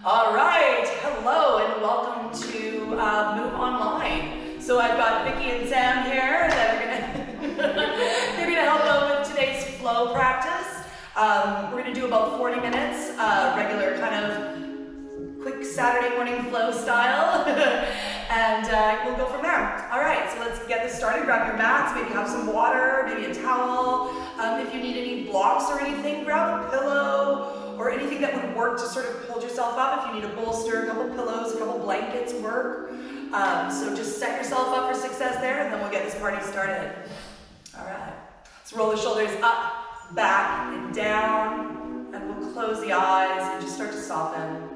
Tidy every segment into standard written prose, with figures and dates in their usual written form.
All right, hello and welcome to Move Online. So I've got Vicki and Sam here that are they're gonna help out with today's flow practice. We're gonna do about 40 minutes, regular kind of quick Saturday morning flow style, and we'll go from there. All right, so let's get this started. Grab your mats, maybe have some water, maybe a towel. If you need any blocks or anything, grab a pillow or anything that would work to sort of hold yourself up. If you need a bolster, a couple pillows, a couple blankets work. So just set yourself up for success there, and then we'll get this party started. All right, let's roll the shoulders up, back, and down, and we'll close the eyes and just start to soften.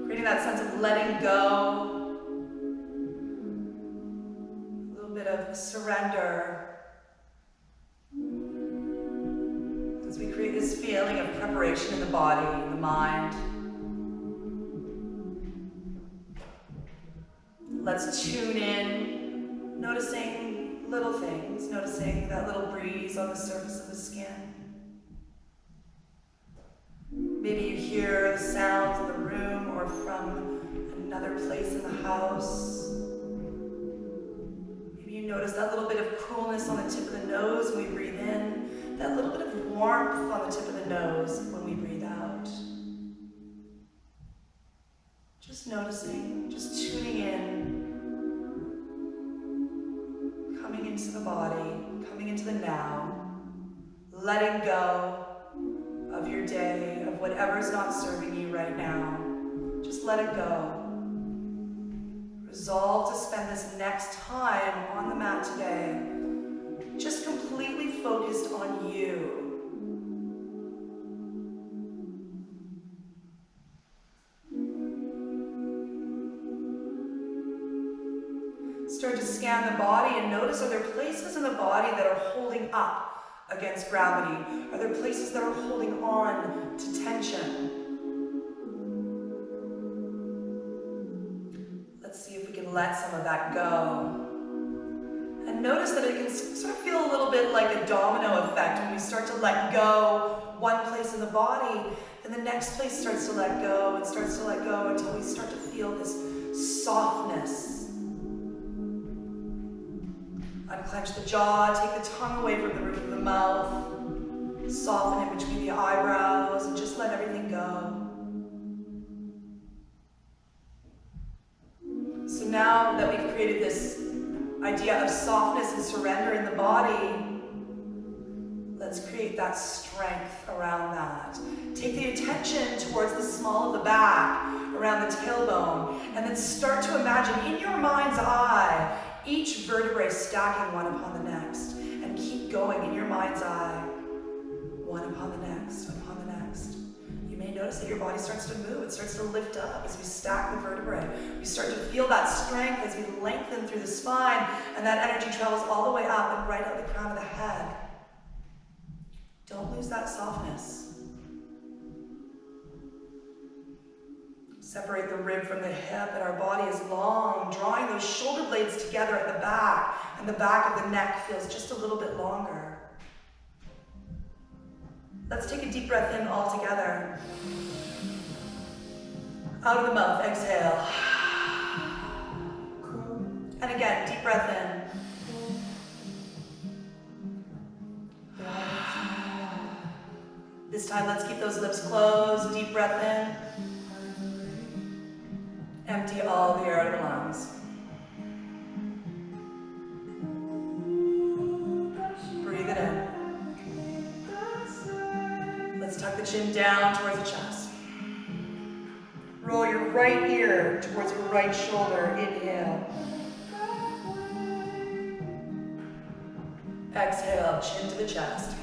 Creating that sense of letting go, a little bit of surrender. As we create this feeling of preparation in the body, in the mind. Let's tune in, noticing little things, noticing that little breeze on the surface of the skin. Maybe you hear the sounds in the room or from another place in the house. Maybe you notice that little bit of coolness on the tip of the nose when we breathe in. That little bit of warmth on the tip of the nose when we breathe out. Just noticing, just tuning in, coming into the body, coming into the now, letting go of your day, of whatever's not serving you right now. Just let it go. Resolve to spend this next time on the mat today just completely focused on you. Start to scan the body and notice, are there places in the body that are holding up against gravity? Are there places that are holding on to tension? Let's see if we can let some of that go. And notice that it can sort of feel a little bit like a domino effect. When we start to let go one place in the body, then the next place starts to let go and starts to let go until we start to feel this softness. Unclench the jaw, take the tongue away from the roof of the mouth, soften in between the eyebrows, and just let everything go. So now that we've created this idea of softness and surrender in the body, let's create that strength around that. Take the attention towards the small of the back, around the tailbone, and then start to imagine in your mind's eye each vertebrae stacking one upon the next, and keep going in your mind's eye, one upon the next, upon the next. You may notice that your body starts to move, it starts to lift up as we stack the vertebrae. We start to feel that strength as we lengthen through the spine, and that energy travels all the way up and right out the crown of the head. Don't lose that softness. Separate the rib from the hip, and our body is long, drawing those shoulder blades together at the back, and the back of the neck feels just a little bit longer. Let's take a deep breath in all together. Out of the mouth, exhale. And again, deep breath in. This time, let's keep those lips closed. Deep breath in. Empty all the air out of the lungs. Breathe it in. Let's tuck the chin down towards the chest. Roll your right ear towards your right shoulder. Inhale. Exhale, chin to the chest.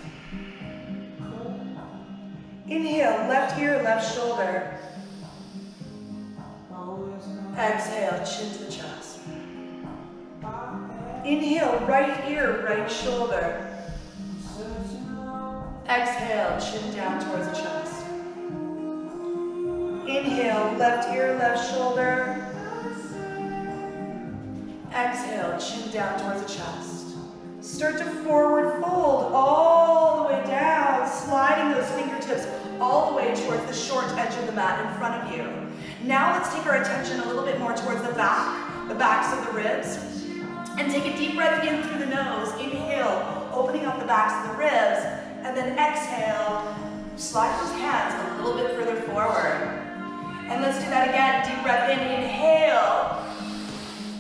Inhale, left ear, left shoulder. Exhale, chin to the chest. Inhale, right ear, right shoulder. Exhale, chin down towards the chest. Inhale, left ear, left shoulder. Exhale, chin down towards the chest. Start to forward fold all the way towards the short edge of the mat in front of you. Now let's take our attention a little bit more towards the backs of the ribs. And take a deep breath in through the nose. Inhale, opening up the backs of the ribs. And then exhale, slide those hands a little bit further forward. And let's do that again. Deep breath in, inhale.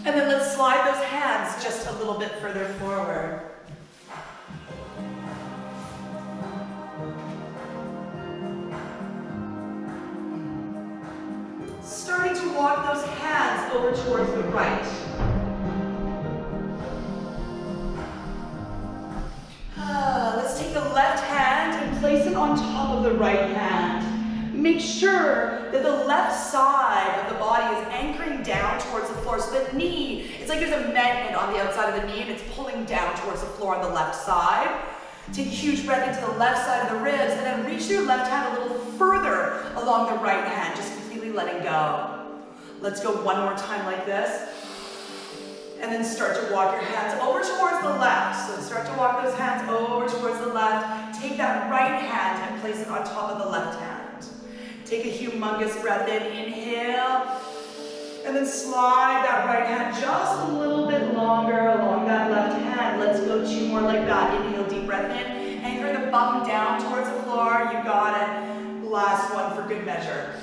And then let's slide those hands just a little bit further forward. Starting to walk those hands over towards the right. Let's take the left hand and place it on top of the right hand. Make sure that the left side of the body is anchoring down towards the floor. So the knee, it's like there's a magnet on the outside of the knee and it's pulling down towards the floor on the left side. Take a huge breath into the left side of the ribs and then reach your left hand a little further along the right hand, just completely letting go. Let's go one more time like this. And then start to walk your hands over towards the left. So start to walk those hands over towards the left. Take that right hand and place it on top of the left hand. Take a humongous breath in, inhale. And then slide that right hand just a little bit longer along that left hand. Let's go two more like that. Inhale, deep breath in. Anchor the bum down towards the floor. You got it. Last one for good measure.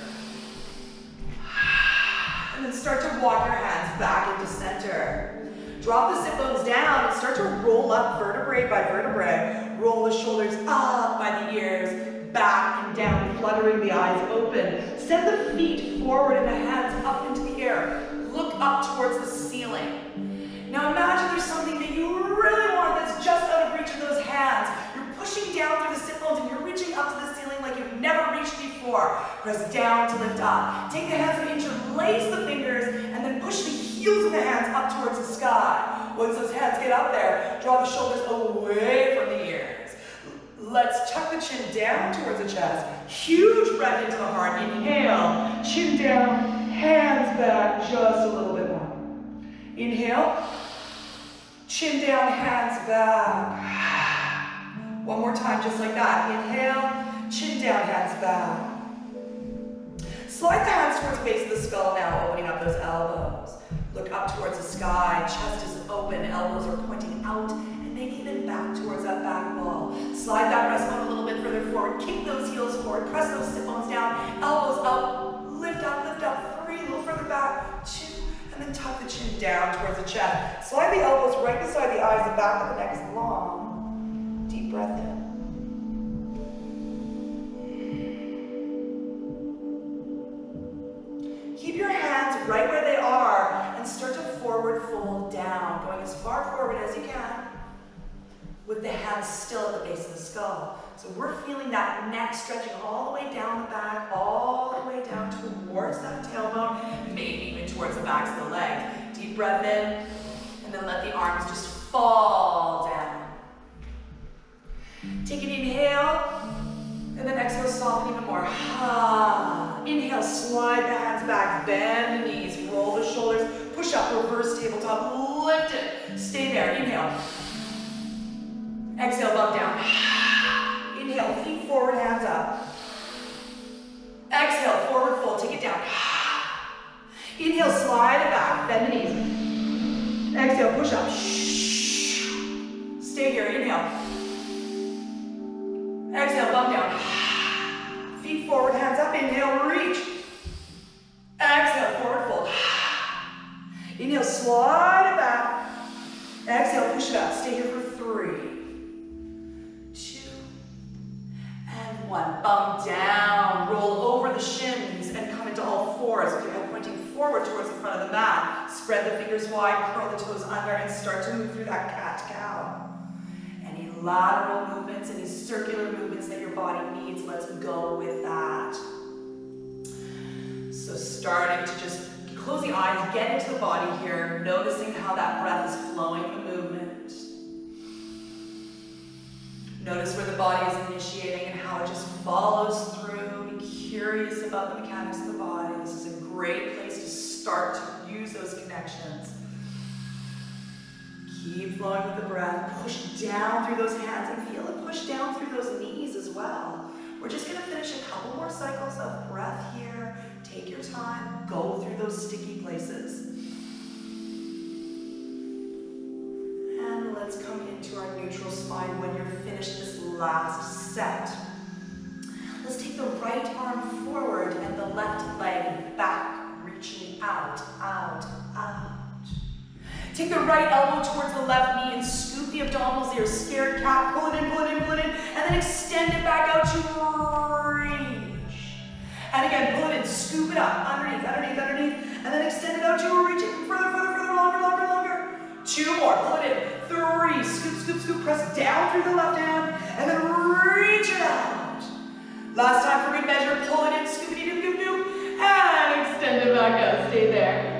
And then start to walk your hands back into center. Drop the sit bones down and start to roll up vertebrae by vertebrae. Roll the shoulders up by the ears, back and down, fluttering the eyes open. Send the feet forward and the hands up into the air. Look up towards the ceiling. Now imagine there's something that you really want that's just out of reach of those hands. You're pushing down through the sit bones and you're reaching up to the ceiling like you've never reached before. Press down to lift up. Take the hands and interlace the fingers and then push the heels of the hands up towards the sky. Once those hands get up there, draw the shoulders away from the ears. Let's tuck the chin down towards the chest. Huge breath into the heart. Inhale, chin down, hands back just a little bit more. Inhale, chin down, hands back. One more time, just like that. Inhale, chin down, hands back. Slide the hands towards the base of the skull now, opening up those elbows. Look up towards the sky, chest is open, elbows are pointing out, and maybe even back towards that back wall. Slide that breastbone a little bit further forward, kick those heels forward, press those sit bones down, elbows up, lift up, 3, a little further back, 2, and then tuck the chin down towards the chest. Slide the elbows right beside the eyes, the back of the neck is long. Deep breath in. Keep your hands right where they are and start to forward fold down, going as far forward as you can with the hands still at the base of the skull. So we're feeling that neck stretching all the way down the back, all the way down towards that tailbone, maybe even towards the backs of the legs. Deep breath in, and then let the arms just fall down. Take an inhale, and then exhale, soften even more. Inhale, slide the hands back, bend the knees, roll the shoulders, push up, reverse tabletop, lift it. Stay there, inhale. Exhale, bump down. Inhale, feet forward, hands up. Exhale, forward fold, take it down. Inhale, slide it back, bend the knees. Exhale, push up. Stay here, inhale. Exhale, bump down. Feet forward, hands up, inhale, reach. Exhale, forward fold. Inhale, slide it back. Exhale, push it up. Stay here for 3, 2, and 1. Bump down, roll over the shins and come into all fours with your head pointing forward towards the front of the mat. Spread the fingers wide, curl the toes under, and start to move through that cat-cow. Any lateral movements, any circular movements that your body needs, let's go with that. So starting to just close the eyes, get into the body here, noticing how that breath is flowing the movement. Notice where the body is initiating and how it just follows through. Be curious about the mechanics of the body. This is a great place to start to use those connections. Keep flowing with the breath. Push down through those hands and feel it push down through those knees as well. We're just gonna finish a couple more cycles of breath here. Take your time, go through those sticky places. And let's come into our neutral spine when you're finished this last set. Let's take the right arm forward and the left leg back, reaching out, out, out. Take the right elbow towards the left knee and scoop the abdominals here. Scared cat, pull it in, pull it in, pull it in, and then extend it back out to reach. And again, pull it in, scoop it up, underneath, underneath, underneath, and then extend it out to reach it further, further, further, longer, longer, longer. 2 more, pull it in. 3, scoop, scoop, scoop, press down through the left hand, and then reach it out. Last time for good measure, pull it in, scoopity doo doo doo, and extend it back out, stay there.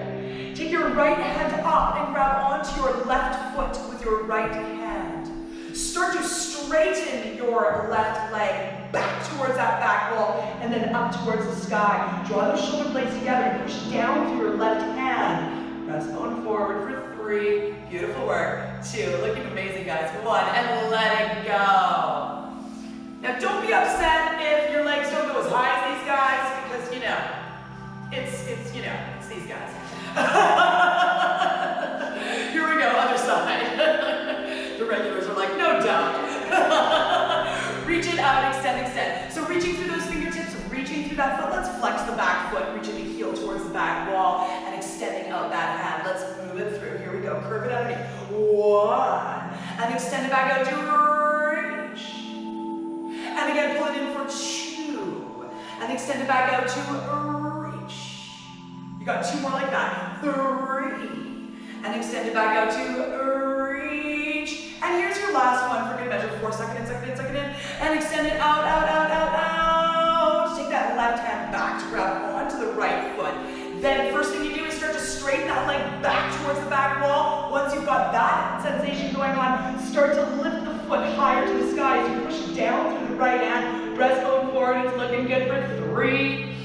Take your right hand up and grab onto your left foot with your right hand. Start to straighten your left leg back towards that back wall and then up towards the sky. Draw those shoulder blades together and push down through your left hand. Breastbone forward for 3. Beautiful work. 2. Looking amazing, guys. 1. And let it go. Now, don't be upset if your legs don't go as high as these guys because, you know, it's these guys. Here we go, other side. The regulars are like, no doubt. Reach it out, extend, extend. So reaching through those fingertips, reaching through that foot. Let's flex the back foot, reaching the heel towards the back wall and extending out that hand. Let's move it through. Here we go, curve it underneath. 1. And extend it back out to reach. And again, pull it in for 2. And extend it back out to reach. You got 2 more like that. 3. And extend it back out to reach. And here's your last one for good measure. 4. Suck it in, suck it in, suck it in. And extend it out, out, out, out, out. Take that left hand back to grab onto the right foot. Then first thing you do is start to straighten that leg back towards the back wall. Once you've got that sensation going on, start to lift the foot higher to the sky as you push down through the right hand. Breastbone forward. It's looking good for 3,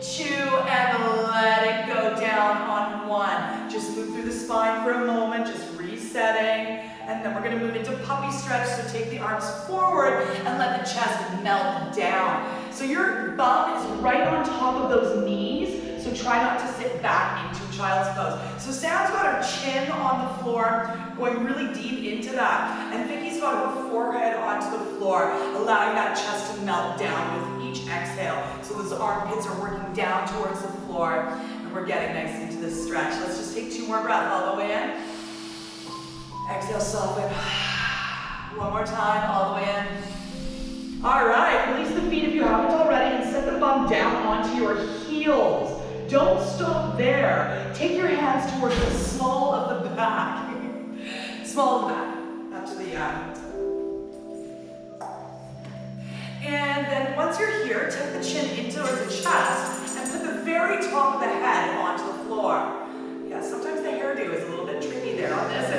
2, and let it go down on 1. Just move through the spine for a moment, just resetting. And then we're gonna move into puppy stretch, so take the arms forward and let the chest melt down. So your bum is right on top of those knees, so try not to sit back into child's pose. So Sam's got her chin on the floor, going really deep into that. And Vicky's got her forehead onto the floor, allowing that chest to melt down with each exhale. So those armpits are working down towards the floor, and we're getting nice into this stretch. Let's just take 2 more breaths all the way in. Exhale, soften. 1 more time, all the way in. All right, release the feet if you haven't already, and set the bum down onto your heels. Don't stop there. Take your hands towards the small of the back. Small of the back, up to the And then once you're here, tuck the chin into the chest and put the very top of the head onto the floor. Yeah, sometimes the hairdo is a little bit tricky there on this.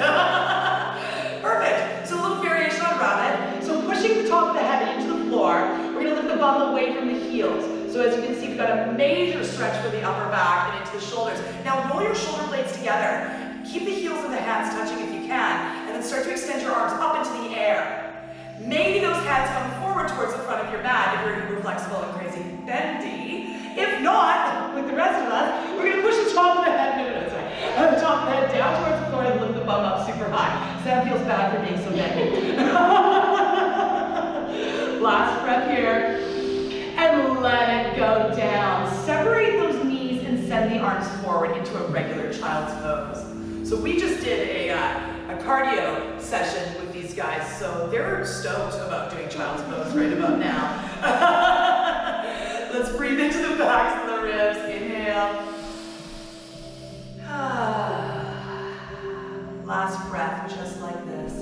Perfect. So a little variation on rabbit. So pushing the top of the head into the floor, we're going to lift the bum away from the heels. So as you can see, we've got a major stretch for the upper back and into the shoulders. Now roll your shoulder blades together. Keep the heels of the hands touching if you can, and then start to extend your arms up into the air. Maybe those hands come forward towards the front of your mat if you're uber flexible and crazy bendy. If not, with the rest of us, we're going to push the top of the head, the top of the head down towards the floor and lift the bum up super high. Sam feels bad for being so bendy. Last breath here. And let it go down. Separate those knees and send the arms forward into a regular child's pose. So we just did a cardio session with these guys, so they're stoked about doing child's pose right about now. Let's breathe into the backs of the ribs. Inhale. Last breath, just like this.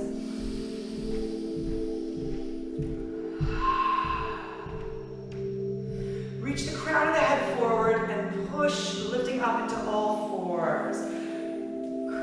Reach the crown of the head forward and push, lifting up into all 4s.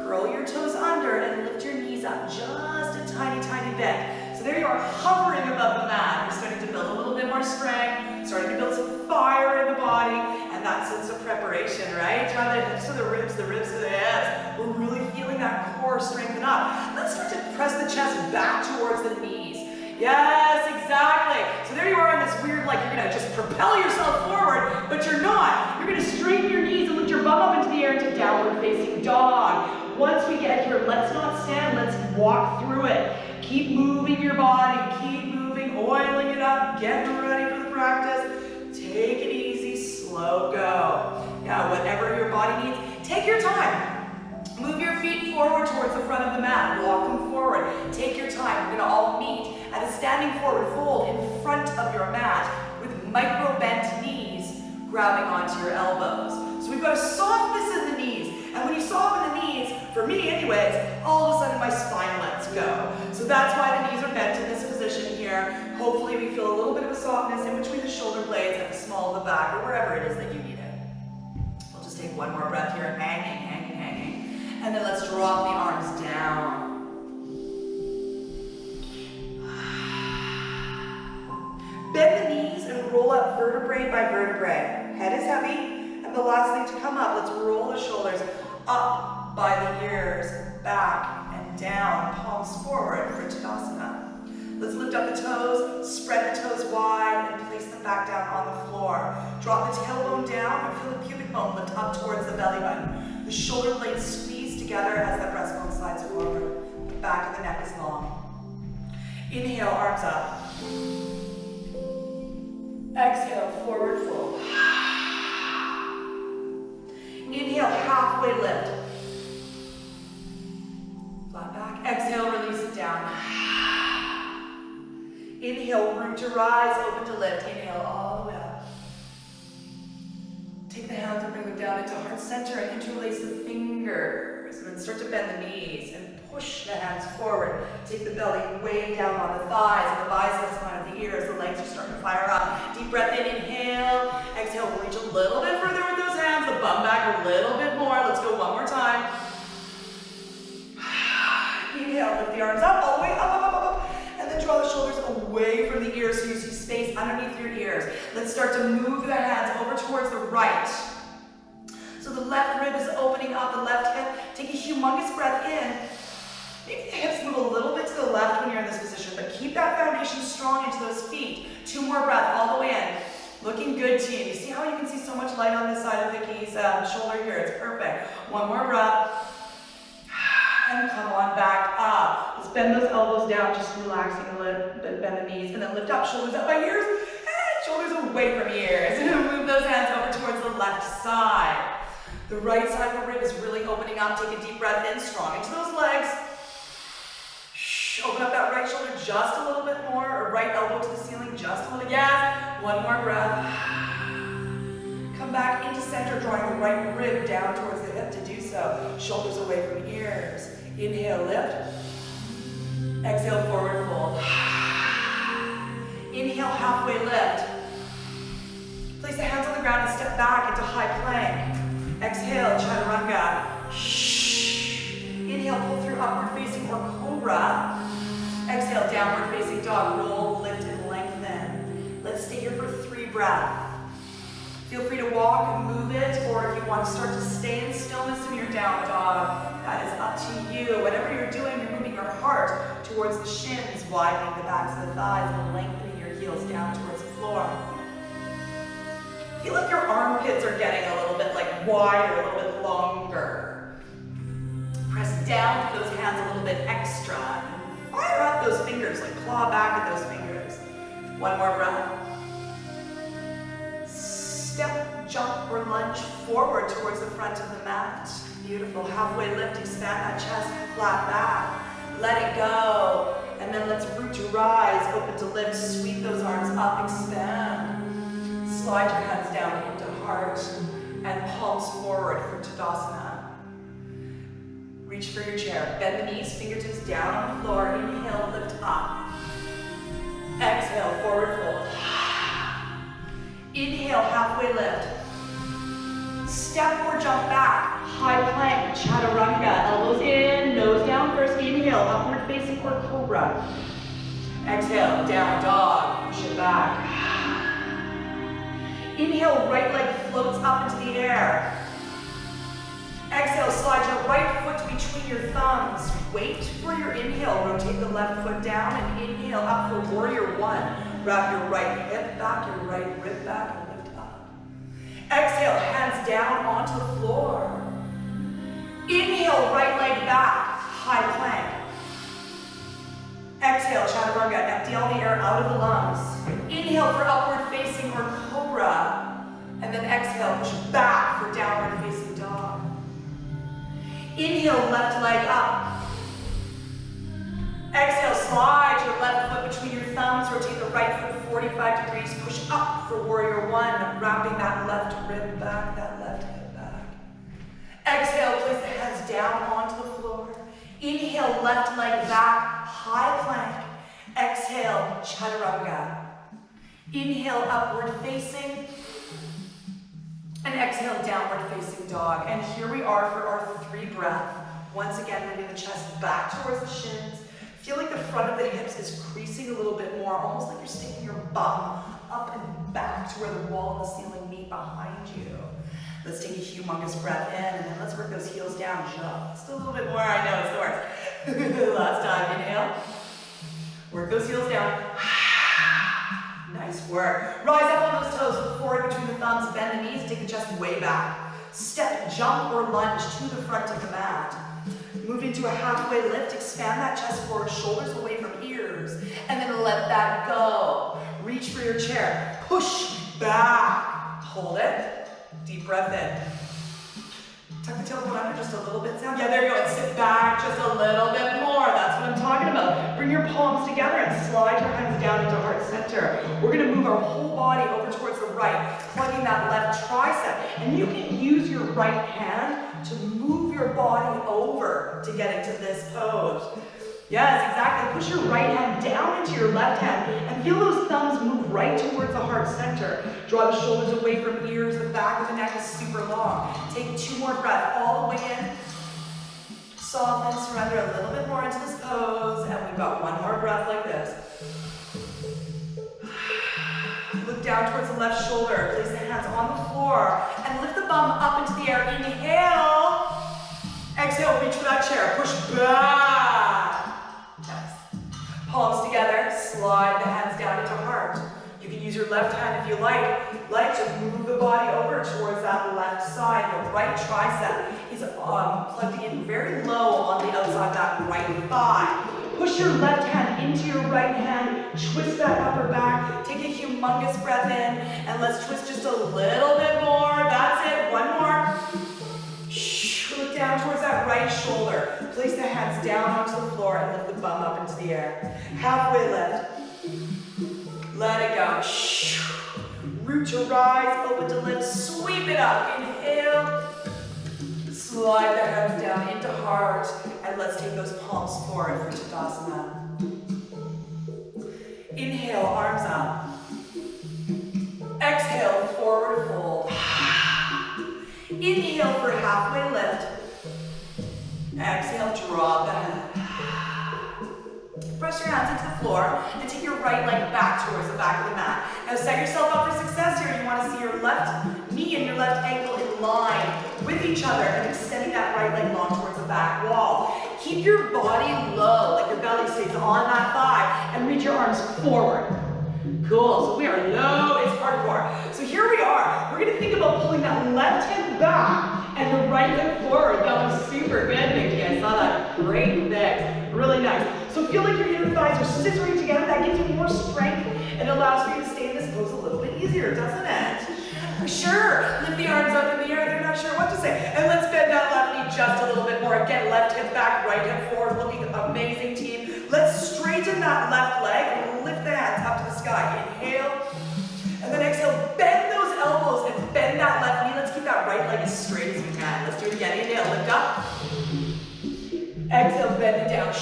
Curl your toes under and lift your knees up just a tiny, tiny bit. So there you are, hovering above the mat. You're starting to build a little bit more strength, starting to build some fire in the body, and that sense of preparation, right? Draw the hips to the ribs to the hips. We're really feeling that core strengthen up. Let's start to press the chest back towards the knees. Yes, exactly. So there you are in this weird like you're gonna just propel yourself forward, but you're not. You're gonna straighten your knees and lift your bum up into the air into downward facing dog. Once we get here, let's not stand, let's walk through it. Keep moving your body, keep moving, oiling it up, getting ready for the practice. Take it easy, slow go. Now, whatever your body needs, take your time. Move your feet forward towards the front of the mat. Walk them forward. Take your time. We're going to all meet at a standing forward fold in front of your mat with micro bent knees grabbing onto your elbows. So we've got a softness in the knees. And when you soften the knees, for me anyways, all of a sudden my spine lets go. So that's why the knees are bent in this position here. Hopefully we feel a little bit of a softness in between the shoulder blades at the small of the back or wherever it is that you need it. We'll just take one more breath here, hanging. And then let's drop the arms down. Bend the knees and roll up vertebrae by vertebrae. Head is heavy, and the last thing to come up, let's roll the shoulders up by the ears, back and down, palms forward for Tadasana. Let's lift up the toes, spread the toes wide, and place them back down on the floor. Drop the tailbone down and feel the pubic bone lift up towards the belly button. The shoulder blades squeeze together as the breastbone slides forward. The back of the neck is long. Inhale, arms up. Exhale, forward fold. Inhale, halfway lift. Flat back. Exhale, release it down. Inhale, root to rise, open to lift. Inhale, all the way up. Take the hands and bring them down into heart center and interlace the fingers. And then start to bend the knees and push the hands forward. Take the belly way down on the thighs and the biceps on the ears. The legs are starting to fire up. Deep breath in, inhale. Exhale, reach a little bit further with those hands. The bum back a little bit more. Let's go one more time. Inhale, lift the arms up, all the way up. And then draw the shoulders away from the ears so you see space underneath your ears. Let's start to move the hands over towards the right. So the left rib is opening up, the left hip. Take a humongous breath in. Maybe the hips move a little bit to the left when you're in this position, but keep that foundation strong into those feet. 2 more breaths all the way in. Looking good, team. You see how you can see so much light on this side of Vicky's shoulder here? It's perfect. 1 more breath. And come on back up. Let's bend those elbows down, just relaxing a little bit, bend the knees, and then lift up, shoulders up by ears, and shoulders away from ears. Move those hands over towards the left side. The right side of the rib is really opening up. Take a deep breath in, strong into those legs. Open up that right shoulder just a little bit more, or right elbow to the ceiling, just a little. Yes, 1 more breath. Come back into center, drawing the right rib down towards the hip to do so. Shoulders away from ears. Inhale, lift. Exhale, forward fold. Inhale, halfway lift. Place the hands on the ground and step back into high plank. Exhale, chaturanga. Inhale, pull through upward facing or cobra. Exhale, downward facing dog. Roll, lift, and lengthen. Let's stay here for 3 breaths. Feel free to walk and move it, or if you want to start to stay in stillness in your down dog, that is up to you. Whatever you're doing, you're moving your heart towards the shins, widening the backs of the thighs, and lengthening your heels down towards the floor. Feel like your armpits are getting a little bit like wider, a little bit longer. Press down to those hands a little bit extra. And fire up those fingers, like claw back at those fingers. 1 more breath. Step, jump, or lunge forward towards the front of the mat. Beautiful. Halfway lift, expand that chest, flat back. Let it go. And then let's root to rise, open to lift, sweep those arms up, expand. Slide your hands down into heart and palms forward for Tadasana. Reach for your chair. Bend the knees, fingertips down on the floor. Inhale, lift up. Exhale, forward fold. Inhale, halfway lift. Step or jump back. High plank, chaturanga. Elbows in, nose down first. Inhale, upward facing or cobra. Exhale, down dog. Push it back. Inhale, right leg floats up into the air. Exhale, slide your right foot between your thumbs. Wait for your inhale. Rotate the left foot down and inhale up for warrior 1. Wrap your right hip back, your right rib back, and lift up. Exhale, hands down onto the floor. Inhale, right leg back, high plank. Exhale, chaturanga, empty all the air out of the lungs. Inhale for upward facing or cobra. And then exhale, push back for downward facing dog. Inhale, left leg up. Exhale, slide your left foot between your thumbs, rotate the right foot 45 degrees, push up for warrior one, wrapping that left rib back, that left hip back. Exhale, place the hands down onto the floor. Inhale, left leg back, high plank. Exhale, chaturanga. Inhale, upward facing. And exhale, downward facing dog. And here we are for our 3 breath. Once again, bringing the chest back towards the shins. Feel like the front of the hips is creasing a little bit more, almost like you're sticking your bum up and back to where the wall and the ceiling meet behind you. Let's take a humongous breath in, and then let's work those heels down just a little bit more. I know it's the worst. Last time, inhale. Work those heels down. Nice work. Rise up on those toes, look forward between the thumbs, bend the knees, take the chest way back. Step, jump, or lunge to the front of the mat. Move into a halfway lift, expand that chest forward, shoulders away from ears, and then let that go. Reach for your chair, push back, hold it, deep breath in. Tuck the tailbone under just a little bit, Sam. Yeah, there you go, and sit back just a little bit more. That's what I'm talking about. Bring your palms together and slide your hands down into heart center. We're gonna move our whole body over towards the right, plugging that left tricep. And you can use your right hand to move your body over to get into this pose. Yes, exactly. Push your right hand down into your left hand and feel those thumbs move right towards the heart center. Draw the shoulders away from ears. The back of the neck is super long. Take 2 more breaths all the way in. Soften, surrender a little bit more into this pose. And we've got 1 more breath like this. Look down towards the left shoulder. Place the hands on the floor and lift the bum up into the air. Inhale. Exhale, reach for that chair. Push back. Yes. Palms together. Slide the hands down into heart. You can use your left hand if you like to move the body over towards that left side. The right tricep is plugged in very low on the outside of that right thigh. Push your left hand into your right hand. Twist that upper back. Take a humongous breath in. And let's twist just a little bit more. That's it. 1 more. Look down towards that right shoulder. Place the hands down onto the floor and lift the bum up into the air. Halfway lift. Let it go. Root to rise, open to lift. Sweep it up. Inhale. Slide the hands down into heart. And let's take those palms forward for Tadasana. Inhale, arms up. Exhale, forward fold. Inhale for halfway lift. Exhale, drop the head. Press your hands into the floor and take your right leg back towards the back of the mat. Now set yourself up for success here. You want to see your left knee and your left ankle in line with each other and extending that right leg long towards the back wall. Keep your body low, like your belly stays on that thigh, and reach your arms forward. Cool, so we are low, it's hardcore. So here we are. We're gonna think about pulling that left hip back and the right hip forward. That was super good, Nikki. I saw that. Great mix, really nice. So feel like your inner thighs are scissoring together. That gives you more strength and allows for you to stay in this pose a little bit easier, doesn't it? Sure, lift the arms up in the air. They're not sure what to say. And let's bend that left knee just a little bit more. Again, left hip back, right hip forward. Looking amazing, team. Let's straighten that left leg and lift the hands up to the sky. Inhale. And then exhale. Bend those elbows and bend that left knee. Let's keep that right leg as straight as we can. Let's do it again. Inhale, lift up. Exhale, bend it down.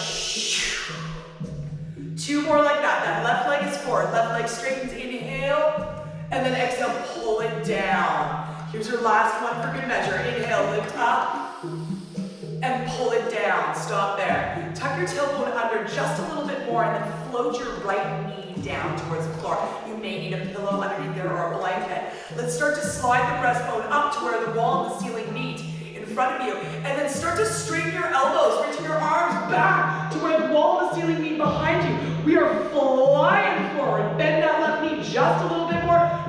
2 more like that. That left leg is forward. Left leg straightens. Inhale. And then exhale, pull it down. Here's your last one for good measure. Inhale, lift up. And pull it down. Stop there. Tuck your tailbone under just a little bit more and then float your right knee down towards the floor. You may need a pillow underneath there or a blanket. Let's start to slide the breastbone up to where the wall and the ceiling meet in front of you. And then start to straighten your elbows, reaching your arms back to where the wall and the ceiling meet behind you. We are flying forward. Bend that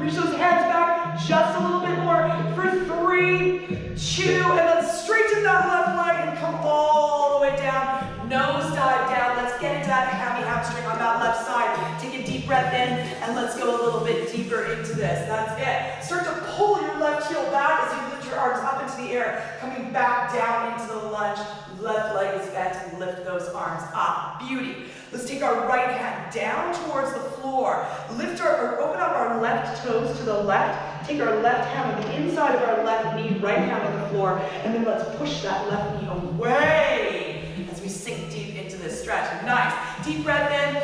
Reach those hands back just a little bit more for 3, 2, and let's straighten that left leg and come all the way down. Nose dive down. Let's get into that hamstring on that left side. Take a deep breath in, and let's go a little bit deeper into this. That's it. Start to pull your left heel back as you lift your arms up into the air, coming back down into the lunge. Left leg is bent, and lift those arms up. Beauty. Let's take our right hand down towards the floor. Open up our left toes to the left. Take our left hand on the inside of our left knee, right hand on the floor, and then let's push that left knee away as we sink deep into this stretch. Nice. Deep breath in.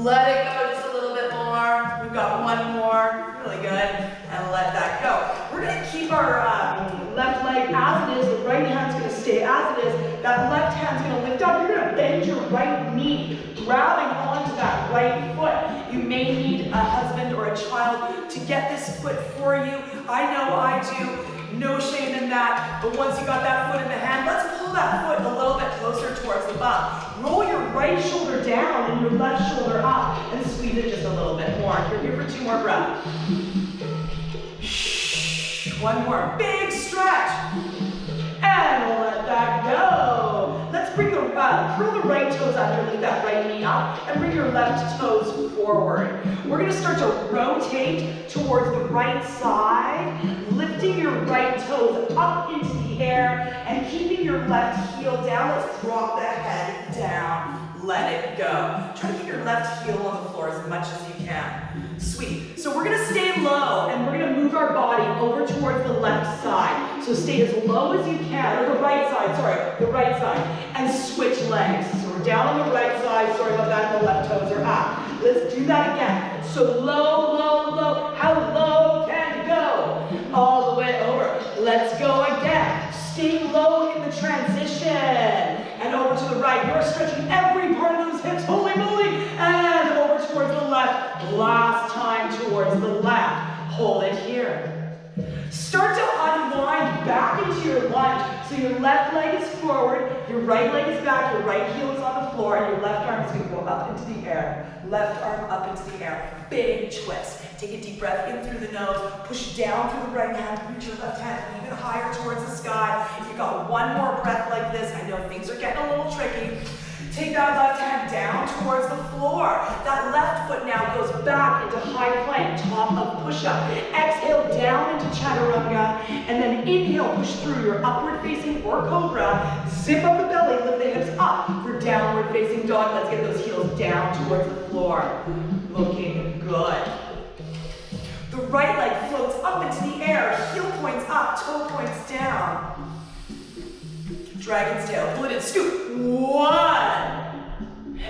Let it go just a little bit more. We've got one more. Really good. And let that go. We're going to keep our left leg as it is. The right hand's going to stay as it is. That left hand's going to lift up. You're going to bend your right knee, grabbing onto that right foot. You may need a husband or a child to get this foot for you. I know I do. No shame in that. But once you got that foot in the hand, let's pull that foot a little bit closer towards the bum. Roll your right shoulder down and your left shoulder up and squeeze it just a little bit more. You're here for 2 more breaths. One more. Big stretch. And let that go. Let's bring curl the right toes under, lift that right knee up, and bring your left toes forward. We're going to start to rotate towards the right side, lifting your right toes up into the air, and keeping your left heel down. Let's drop the head down. Let it go. Try to keep your left heel on the floor as much as you can. Sweet. So we're going to stay low, and we're going to move our body over towards the left side. So stay as low as you can, or the right side, and switch legs. So we're down on the right side, sorry about that, the left toes are up. Let's do that again. So low, low, low. How low can you go? All the way over. Let's go again. Stay low in the transition. And over to the right. You're stretching every part of those hips. Holy moly. And over towards the left. Last time towards the left. Hold it here. Start to unwind back into your lunge. So your left leg is forward, your right leg is back, your right heel is on the floor, and your left arm is going to go up into the air. Left arm up into the air. Big twist. Take a deep breath in through the nose. Push down through the right hand. Reach your left hand even higher towards the sky. You've got one more breath like this. I know things are getting a little tricky. Take that left hand down towards the floor. That left foot now goes back into high plank, top of push-up. Exhale down into chaturanga, and then inhale, push through your upward facing or cobra. Zip up the belly, lift the hips up for downward facing dog. Let's get those heels down towards the floor. Looking good. The right leg floats up into the air, heel points up, toe points down. Dragon's tail, pull it in, scoop. 1.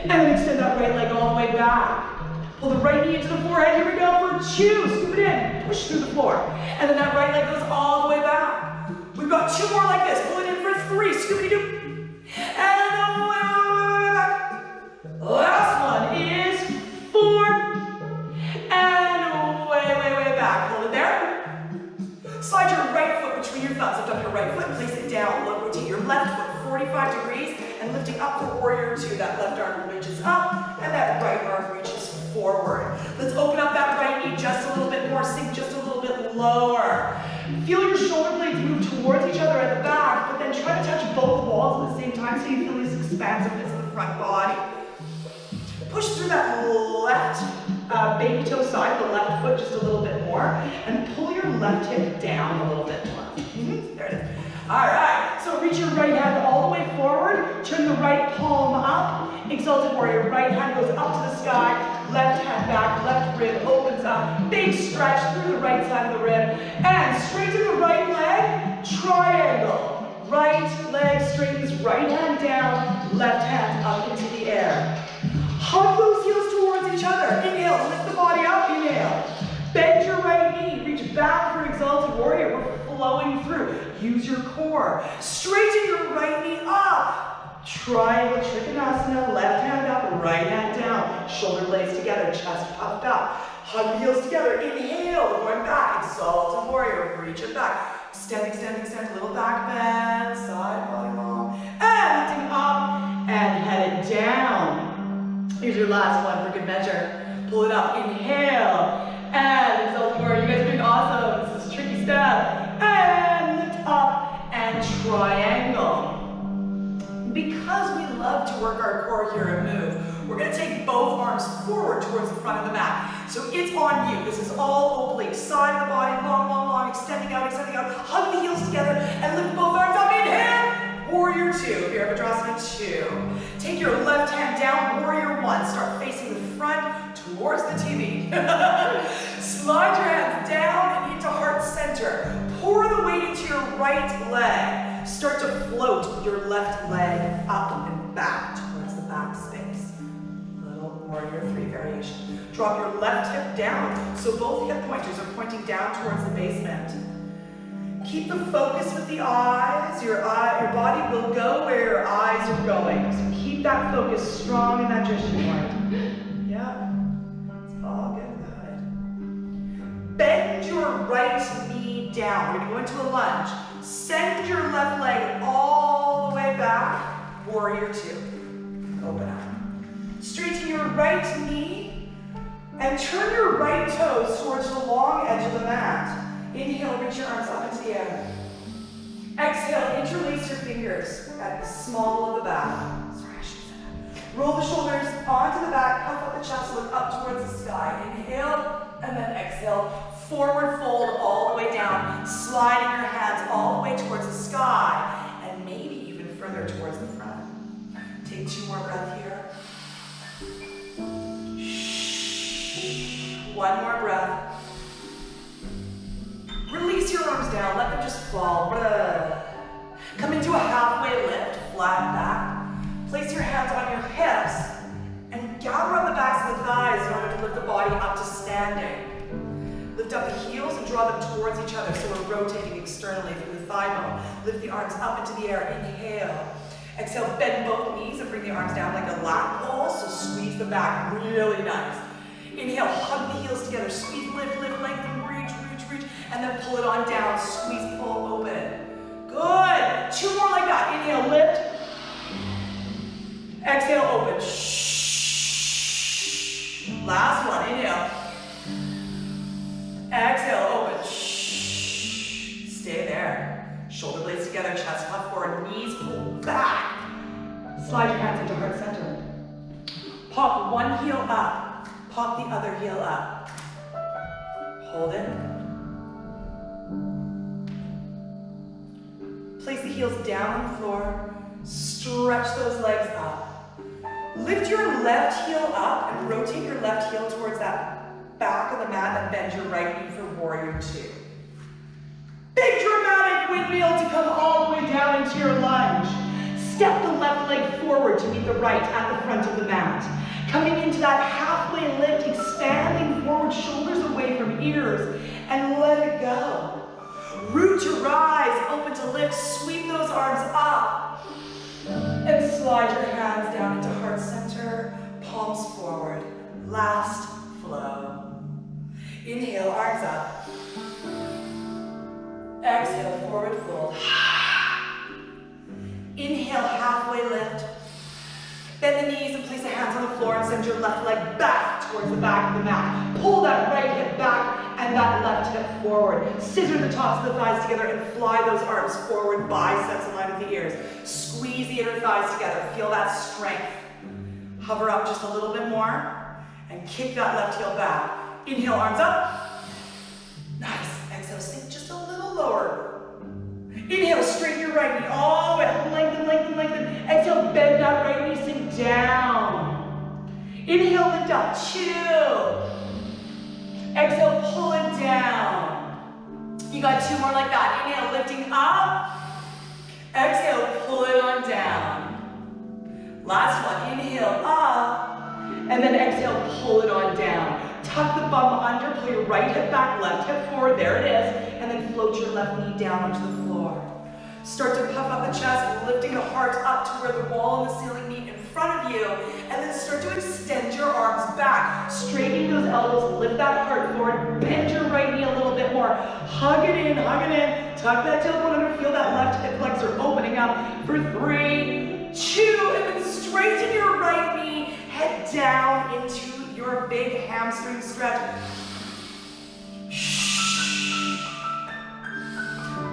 And then extend that right leg all the way back. Pull the right knee into the forehead, here we go for 2. Scoop it in, push through the floor. And then that right leg goes all the way back. We've got 2 more like this, pull it in for 3, scoop-a-doo. And way back. Last one is 4. And way back, hold it there. Slide your right foot between your thumbs, lift up your right foot, place it down, rotate your left foot 45 degrees, and lifting up for warrior 2. That left arm reaches up, and that right arm reaches forward. Let's open up that right knee just a little bit more, sink just a little bit lower. Feel your shoulder blades move towards each other at the back, but then try to touch both walls at the same time so you feel this expansiveness in the front body. Push through that left baby toe side, the left foot just a little bit more, and pull your left hip down a little bit more. There it is. All right, so reach your right hand all the way forward, turn the right palm up, exalted warrior, right hand goes up to the sky, left hand back, left rib opens up, big stretch through the right side of the rib, and straighten the right leg, triangle. Right leg straightens, right hand down, left hand up into the air. Hug those heels towards each other. Inhale, lift the body up, inhale. Bend your right knee, reach back for exalted warrior. We're flowing through. Use your core. Straighten your right knee up. Triangle Trikonasana, left hand up, right hand down. Shoulder blades together, chest puffed up. Hug the heels together. Inhale, going back. Exalted warrior, reach it back. Extend, extend, extend. Little back bend, side body long. And lifting up and headed down. Here's your last one for good measure. Pull it up, inhale, and front of the mat. So it's on you. This is all oblique. Side of the body, long, long, long, extending out, extending out. Hug the heels together and lift both arms up. Inhale, warrior two. If you're Virabhadrasana 2. Take your left hand down, warrior 1. Start facing the front towards the TV. Slide your hands down and into heart center. Pour the weight into your right leg. Start to float your left leg up and back towards the back space. Little warrior 3 variation. Drop your left hip down. So both hip pointers are pointing down towards the basement. Keep the focus with the eyes. Your body will go where your eyes are going. So keep that focus strong in that drishti point. Yeah, it's all good. Bend your right knee down. We're going to go into a lunge. Send your left leg all the way back. Warrior 2. Open up. Straighten your right knee and turn your right toes towards the long edge of the mat. Inhale, reach your arms up into the air. Exhale, interlace your fingers at the small of the back. Sorry, I should have said that. Roll the shoulders onto the back, puff up the chest, look up towards the sky. Inhale, and then exhale. Forward fold all the way down, sliding your hands all the way towards the sky, and maybe even further towards the front. Take 2 more breaths here. One more breath. Release your arms down, let them just fall. Come into a halfway lift, flat back. Place your hands on your hips and gather on the backs of the thighs in order to lift the body up to standing. Lift up the heels and draw them towards each other so we're rotating externally through the thigh bone. Lift the arms up into the air. Inhale. Exhale, bend both knees and bring the arms down like a lat pull, so squeeze the back really nice. Inhale, hug the heels together. Squeeze, lift, lift, lengthen, reach, reach, reach, and then pull it on down. Squeeze, pull, open. Good. 2 more like that. Inhale, lift. Exhale, open. Last one. Inhale. Exhale, open. Stay there. Shoulder blades together, chest puff forward, knees pull back. Slide your hands into heart center. Pop one heel up. Pop the other heel up. Hold it. Place the heels down on the floor. Stretch those legs up. Lift your left heel up and rotate your left heel towards that back of the mat and bend your right knee for warrior 2. Big dramatic windmill to come all the way down into your lunge. Step the left leg forward to meet the right at the front of the mat. Coming into that halfway lift, expanding forward, shoulders away from ears, and let it go. Root to rise, open to lift, sweep those arms up, and slide your hands down into heart center, palms forward. Last flow. Inhale, arms up. Exhale, forward fold. Inhale, halfway lift. Bend the knees and place the hands on the floor and send your left leg back towards the back of the mat. Pull that right hip back and that left hip forward. Scissor the tops of the thighs together and fly those arms forward, biceps in line with the ears. Squeeze the inner thighs together. Feel that strength. Hover up just a little bit more and kick that left heel back. Inhale, arms up. Nice. Exhale, sink just a little lower. Inhale, straighten your right knee all the way. Lengthen, lengthen, lengthen. Exhale, bend that right knee, sink down. Inhale, lift up. 2. Exhale, pull it down. You got 2 more like that. Inhale, lifting up. Exhale, pull it on down. Last one. Inhale, up. And then exhale, pull it on down. Tuck the bum under, pull your right hip back, left hip forward, there it is, and then float your left knee down onto the floor. Start to puff up the chest, lifting the heart up to where the wall and the ceiling meet in front of you, and then start to extend your arms back, straightening those elbows, lift that heart forward, bend your right knee a little bit more, hug it in, tuck that tailbone under, feel that left hip flexor opening up for 3, 2, and then straighten your right knee, head down into your big hamstring stretch.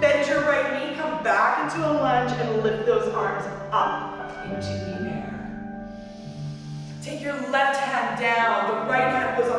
Bend your right knee, come back into a lunge and lift those arms up into the air. Take your left hand down, the right hand goes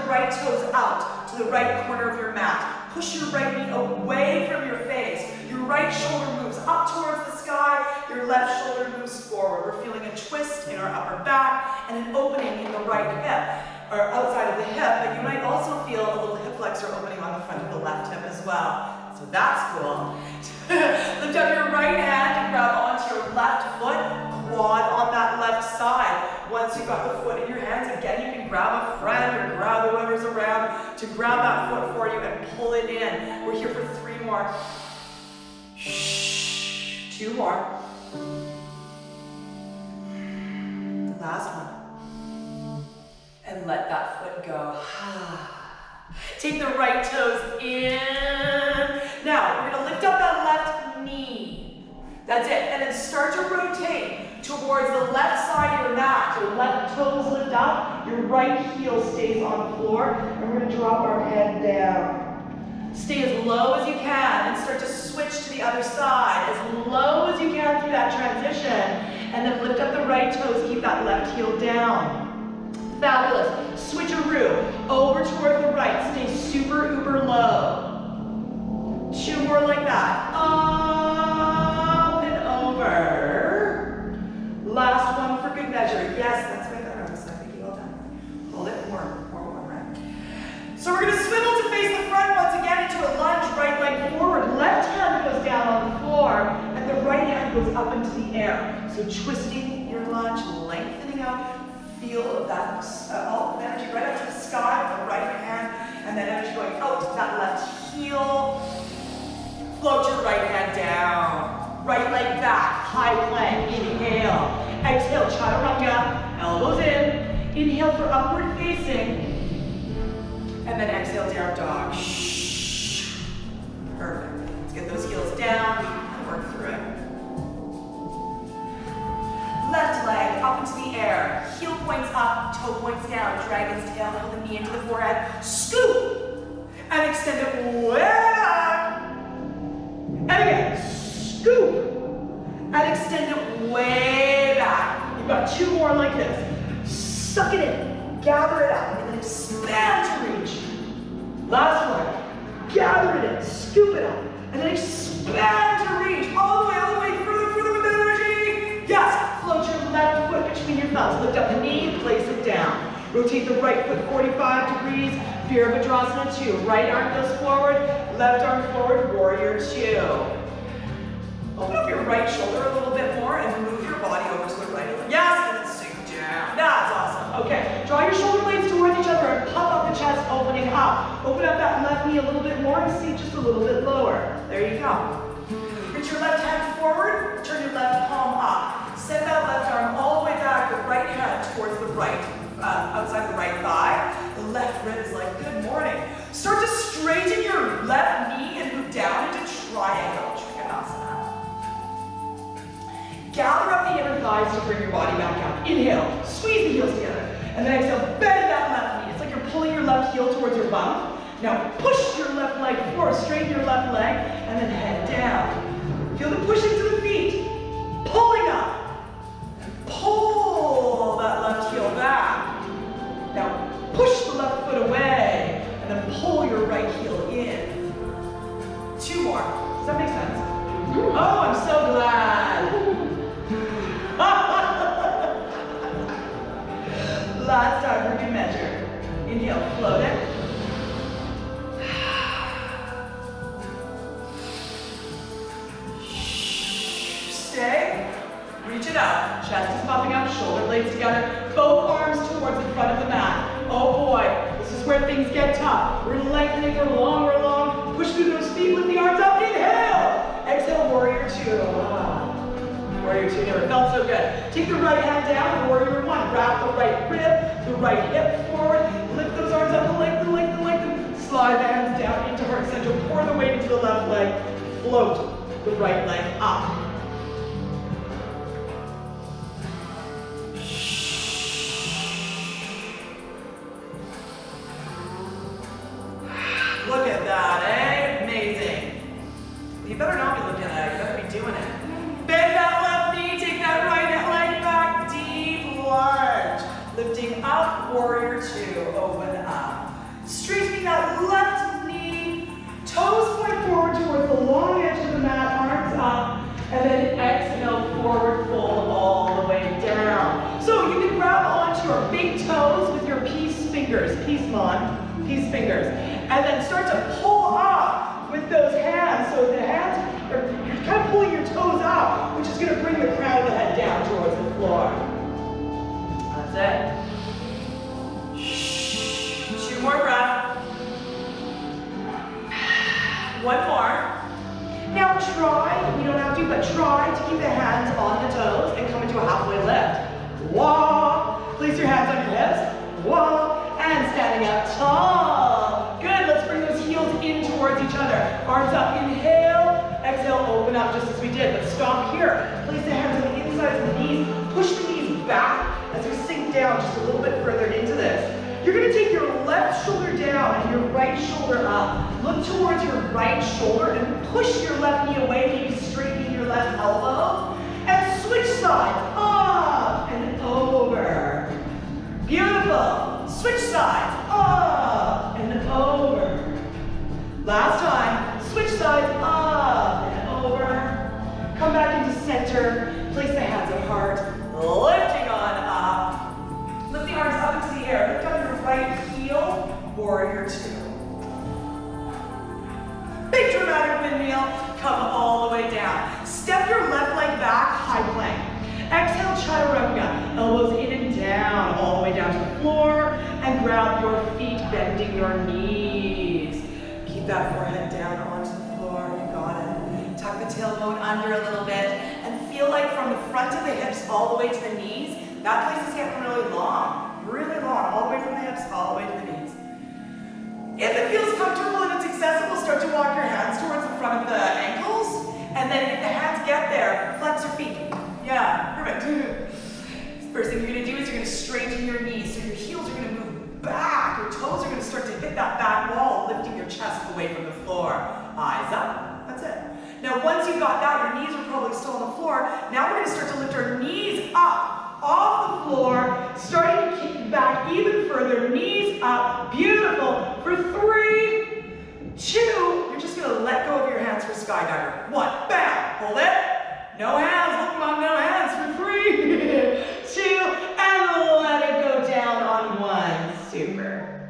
right toes out to the right corner of your mat. Push your right knee away from your face. Your right shoulder moves up towards the sky. Your left shoulder moves forward. We're feeling a twist in our upper back and an opening in the right hip, or outside of the hip, but you might also feel a little hip flexor opening on the front of the left hip as well. So that's cool. Lift up your right hand and grab onto your left foot, quad on that left side. Once you've got the foot in your hands, again, you can grab a friend or grab whoever's around to grab that foot for you and pull it in. We're here for 3 more. 2 more. The last one. And let that foot go. Take the right toes in. Now, we're gonna lift up that left knee. That's it. And then start to rotate towards the left side of your mat. Your left toes lift up, your right heel stays on the floor, and we're gonna drop our head down. Stay as low as you can and start to switch to the other side. As low as you can through that transition. And then lift up the right toes, keep that left heel down. Fabulous. Switcheroo. Over toward the right. Stay super uber low. 2 more like that. Up and over. Last one for good measure. Yes, that's right. I think you all done. Hold it. More, right? So we're going to swivel to face the front once again into a lunge. Right leg forward. Left hand goes down on the floor. And the right hand goes up into the air. So twisting your lunge, lengthening out. Feel that all energy right up to the sky with the right hand, and then energy going out to that left heel. Float your right hand down. Right leg back, high plank. Inhale. Exhale, chaturanga. Elbows in. Inhale for upward facing. And then exhale, down dog. Perfect. Let's get those heels down and work through it. Left leg up into the air. Heel points up, toe points down. Dragon's tail, hold the knee into the forehead. Scoop! And extend it way back. And again, scoop! And extend it way back. You've got 2 more like this. Suck it in. Gather it up. And then expand to reach. Last one. Gather it in. Scoop it up. And then expand to reach. All the way, further with energy. Yes. Float your left foot between your thumbs. Lift up the knee, place it down. Rotate the right foot 45 degrees. Virabhadrasana 2. Right arm goes forward, left arm forward, warrior 2. Open up your right shoulder a little bit more and move your body over to the right. Yes, and then sink down. That's awesome. Okay, draw your shoulder blades towards each other and puff up the chest, opening up. Open up that left knee a little bit more and seat just a little bit lower. There you go. Reach your left hand forward, turn your left palm up. Send that left arm all the way back, the right hand towards the right, outside the right thigh. The left rib is like, good morning. Start to straighten your left knee and move down into triangle, Trikonasana. Gather up the inner thighs to bring your body back up. Inhale, squeeze the heels together. And then exhale, bend that left knee. It's like you're pulling your left heel towards your bum. Now push your left leg forward, straighten your left leg, and then head down. Feel the pushing to the feet. Pulling up. Pull that left heel back. Now push the left foot away and then pull your right heel in. 2 more. Does that make sense? Oh, I'm so glad. Last time for good measure. Inhale, float it. Stay. Reach it up. Chest is popping up, shoulder blades together, both arms towards the front of the mat. Oh boy, this is where things get tough. We're lengthening, we're long. Push through those feet, lift the arms up, inhale. Exhale, warrior 2. Warrior 2 never felt so good. Take the right hand down, warrior 1. Wrap the right rib, the right hip forward. Lift those arms up, lengthen. Slide the hands down into heart center. Pour the weight into the left leg. Float the right leg up. Look at that, eh? Amazing. You better not be looking at it, you better be doing it. Bend that left knee, take that right leg back, deep lunge. Lifting up, warrior 2, open up. Straightening that left knee. Toes point forward towards the long edge of the mat, arms up. And then exhale, forward fold all the way down. So you can grab onto your big toes with your peace fingers, peace fingers. And then start to pull up with those hands. So the hands, you're kind of pulling your toes out, which is going to bring the crown of the head down towards the floor. That's it. Shh. 2 more breaths. 1 more. Now try, you don't have to, but try to keep the hands on the toes and come into a halfway lift. Walk. Place your hands on your hips. Walk. And standing up tall. Good. Let's bring those heels in towards each other. Arms up. Inhale. Exhale. Open up just as we did. But stop here. Place the hands on the insides of the knees. Push the knees back as we sink down just a little bit further into this. You're going to take your left shoulder down and your right shoulder up. Look towards your right shoulder and push your left knee away, maybe straightening your left elbow. And switch sides, up and over. Beautiful. Switch sides, up and over. Last time, switch sides, up and over. Come back into center. Place the hands at heart, lifting on up. Lift the arms up into the air. Lift up your right heel, warrior 2. Big dramatic windmill, come all the way down. Step your left leg back, high plank. Exhale, chaturanga, elbows in and down, all the way down to the floor, and grab your feet, bending your knees. Keep that forehead down onto the floor, you got it. Tuck the tailbone under a little bit, and feel like from the front of the hips all the way to the knees, that place is getting really long, all the way from the hips, all the way to the knees. If it feels comfortable and it's accessible, start to walk your hands towards the front of the ankles. And then if the hands get there, flex your feet. Yeah, perfect. First thing you're going to do is you're going to straighten your knees. So your heels are going to move back. Your toes are going to start to hit that back wall, lifting your chest away from the floor. Eyes up. That's it. Now once you've got that, your knees are probably still on the floor. Now we're going to start to lift our knees up. Off the floor, starting to kick back even further, knees up, beautiful, for 3, 2, you're just gonna let go of your hands for skydiver. 1, bam, hold it, no hands, look mom, no hands for 3, 2, and let it go down on 1, super.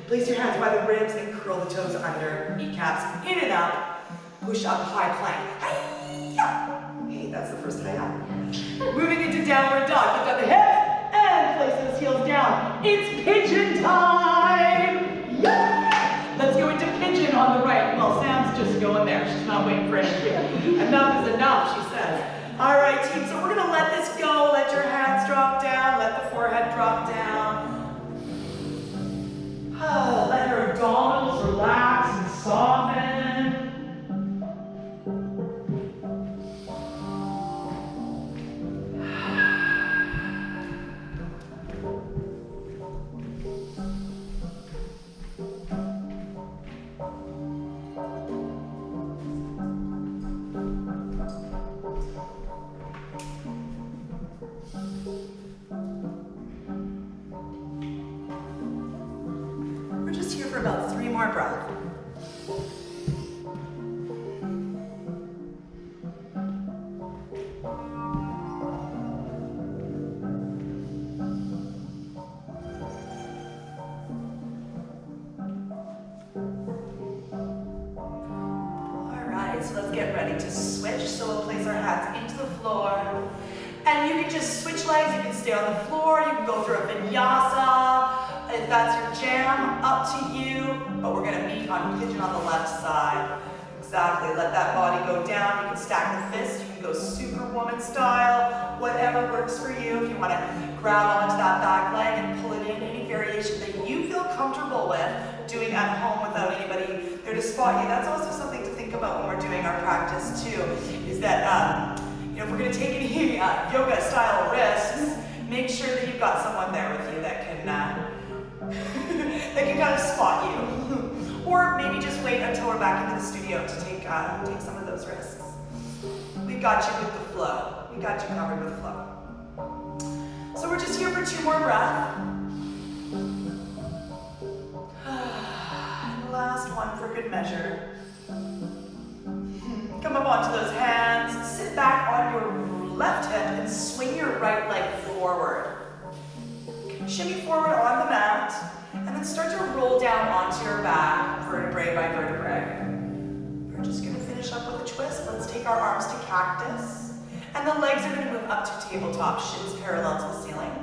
Place your hands by the ribs and curl the toes under, kneecaps in and up, push up, high plank, hey, that's the first high up. Moving into downward dog. Lift up the hips and place those heels down. It's pigeon time! Yeah! Let's go into pigeon on the right. Well, Sam's just going there. She's not waiting for anything. Enough is enough, she says. All right, team. So we're going to let this go. Let your hands drop down. Let the forehead drop down. Let your abdominals relax and soften. For about 3 more breaths. Alright, so let's get ready to switch. So we'll place our hands into the floor. And you can just switch legs, you can stay on the floor, you can go through a vinyasa. If that's your jam, up to you, but we're going to meet on pigeon on the left side. Exactly, let that body go down. You can stack the fists, you can go superwoman style, whatever works for you. If you want to grab onto that back leg and pull it in, any variation that you feel comfortable with doing at home without anybody there to spot you. That's also something to think about when we're doing our practice too, is that if we're going to take any yoga style risks, make sure that you've got someone there with you that can that can kind of spot you. Or maybe just wait until we're back into the studio to take some of those risks. We got you with the flow. We got you covered with flow. So we're just here for 2 more breaths. good measure. Come up onto those hands, sit back on your left hip and swing your right leg forward. Shimmy forward on the mat, and then start to roll down onto your back, vertebrae by vertebrae. We're just gonna finish up with a twist. Let's take our arms to cactus, and the legs are gonna move up to tabletop, shins parallel to the ceiling.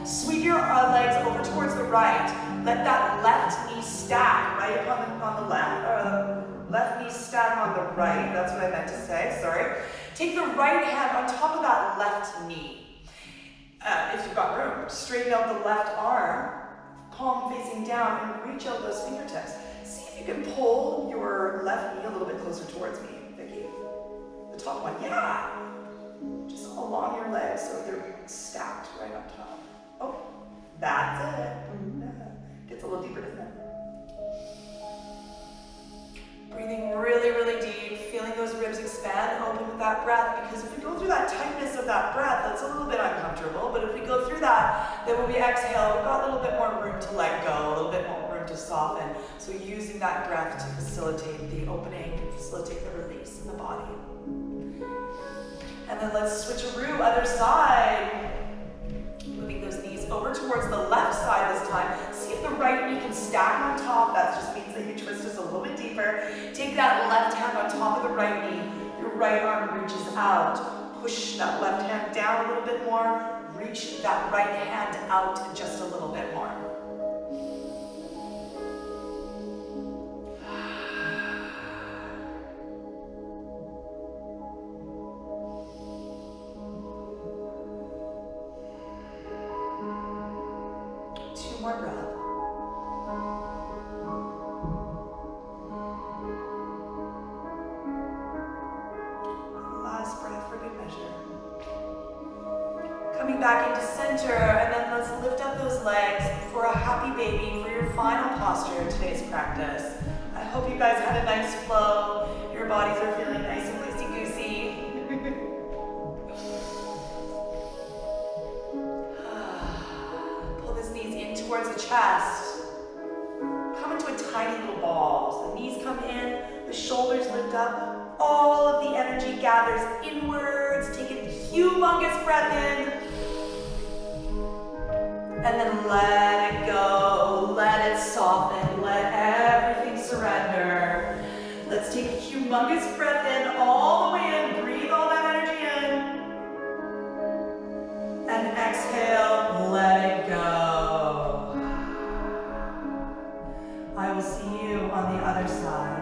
Sweep your legs over towards the right. Let that left knee stack right on the left, left knee stack on the right. That's what I meant to say, sorry. Take the right hand on top of that left knee. If you've got room, straighten out the left arm, palm facing down, and reach out those fingertips. See if you can pull your left knee a little bit closer towards me, Vicki. The top one, yeah. Just along your legs so they're stacked right on top. Oh, that's it. Gets a little deeper, doesn't it? Breathing really, really deep, feeling those ribs expand, open with that breath, because if we go through that tightness of that breath, that's a little bit uncomfortable, but if we go through that, then when we exhale, we've got a little bit more room to let go, a little bit more room to soften. So using that breath to facilitate the opening, to facilitate the release in the body. And then let's switcheroo, other side. Moving those knees over towards the left side this time. See if the right knee can stack on top. That just means that you twist just a little bit deeper. Take that left hand on top of the right knee. Your right arm reaches out. Push that left hand down a little bit more. Reach that right hand out just a little bit more. More breath. Last breath for good measure. Coming back into center, and then let's lift up those legs for a happy baby for your final posture in today's practice. I hope you guys had a nice flow. Your bodies are feeling nice and loosey-goosey. Towards the chest. Come into a tiny little ball. So the knees come in, the shoulders lift up, all of the energy gathers inwards. Take a humongous breath in. And then let it go, let it soften, let everything surrender. Let's take a humongous breath in, all the way in, breathe all that energy in. And exhale, let it go. I will see you on the other side.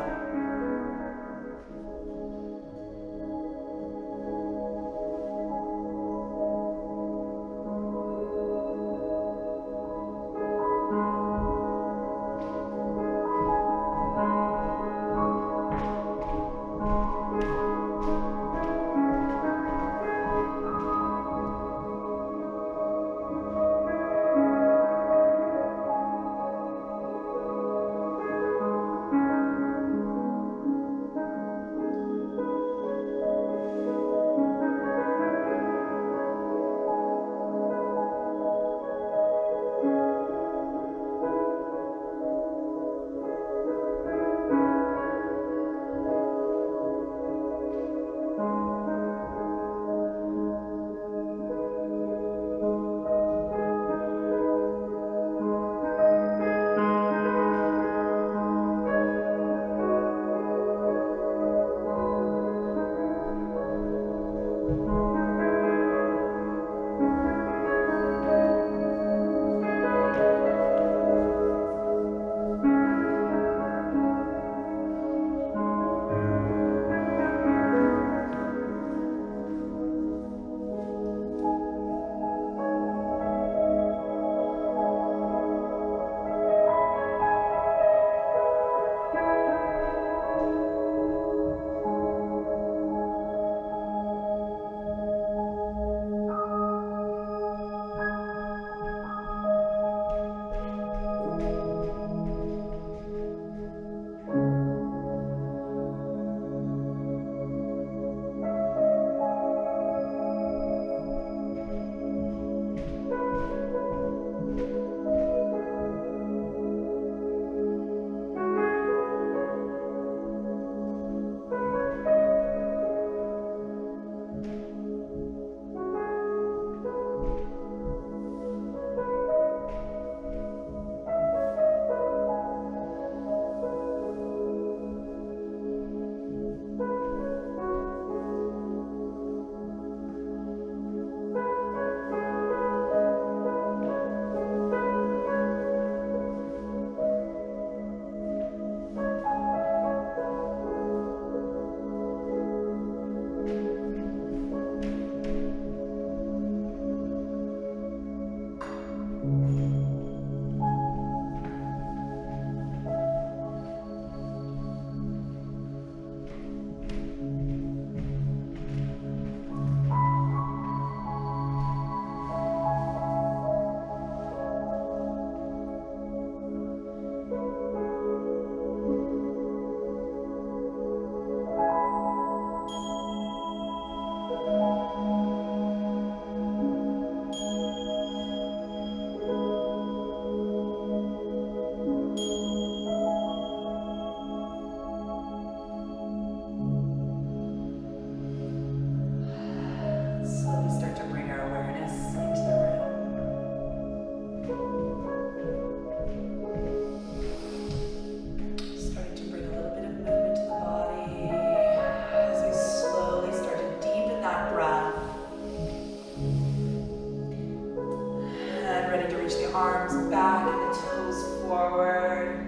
arms back and the toes forward.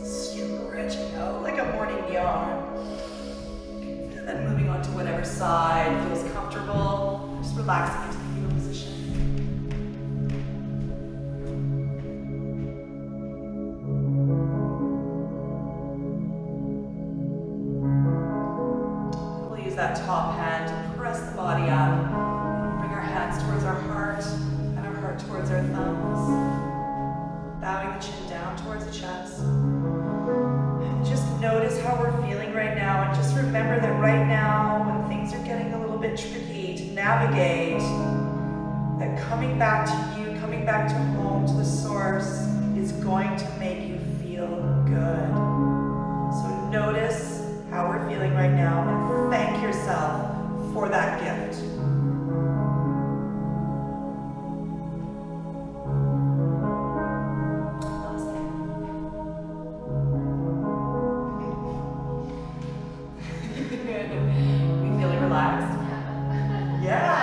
Stretching out like a morning yawn. And then moving on to whatever side feels comfortable. Just relaxing into the fetal position. We'll use that top hand to press the body up. Bring our hands towards our heart and our heart towards our thumbs. Bowing the chin down towards the chest. And just notice how we're feeling right now. And just remember that right now, when things are getting a little bit tricky to navigate, that coming back to you, coming back to home, to the source, is going to make you feel good. So notice how we're feeling right now and thank yourself for that gift. We feeling relaxed? Yeah.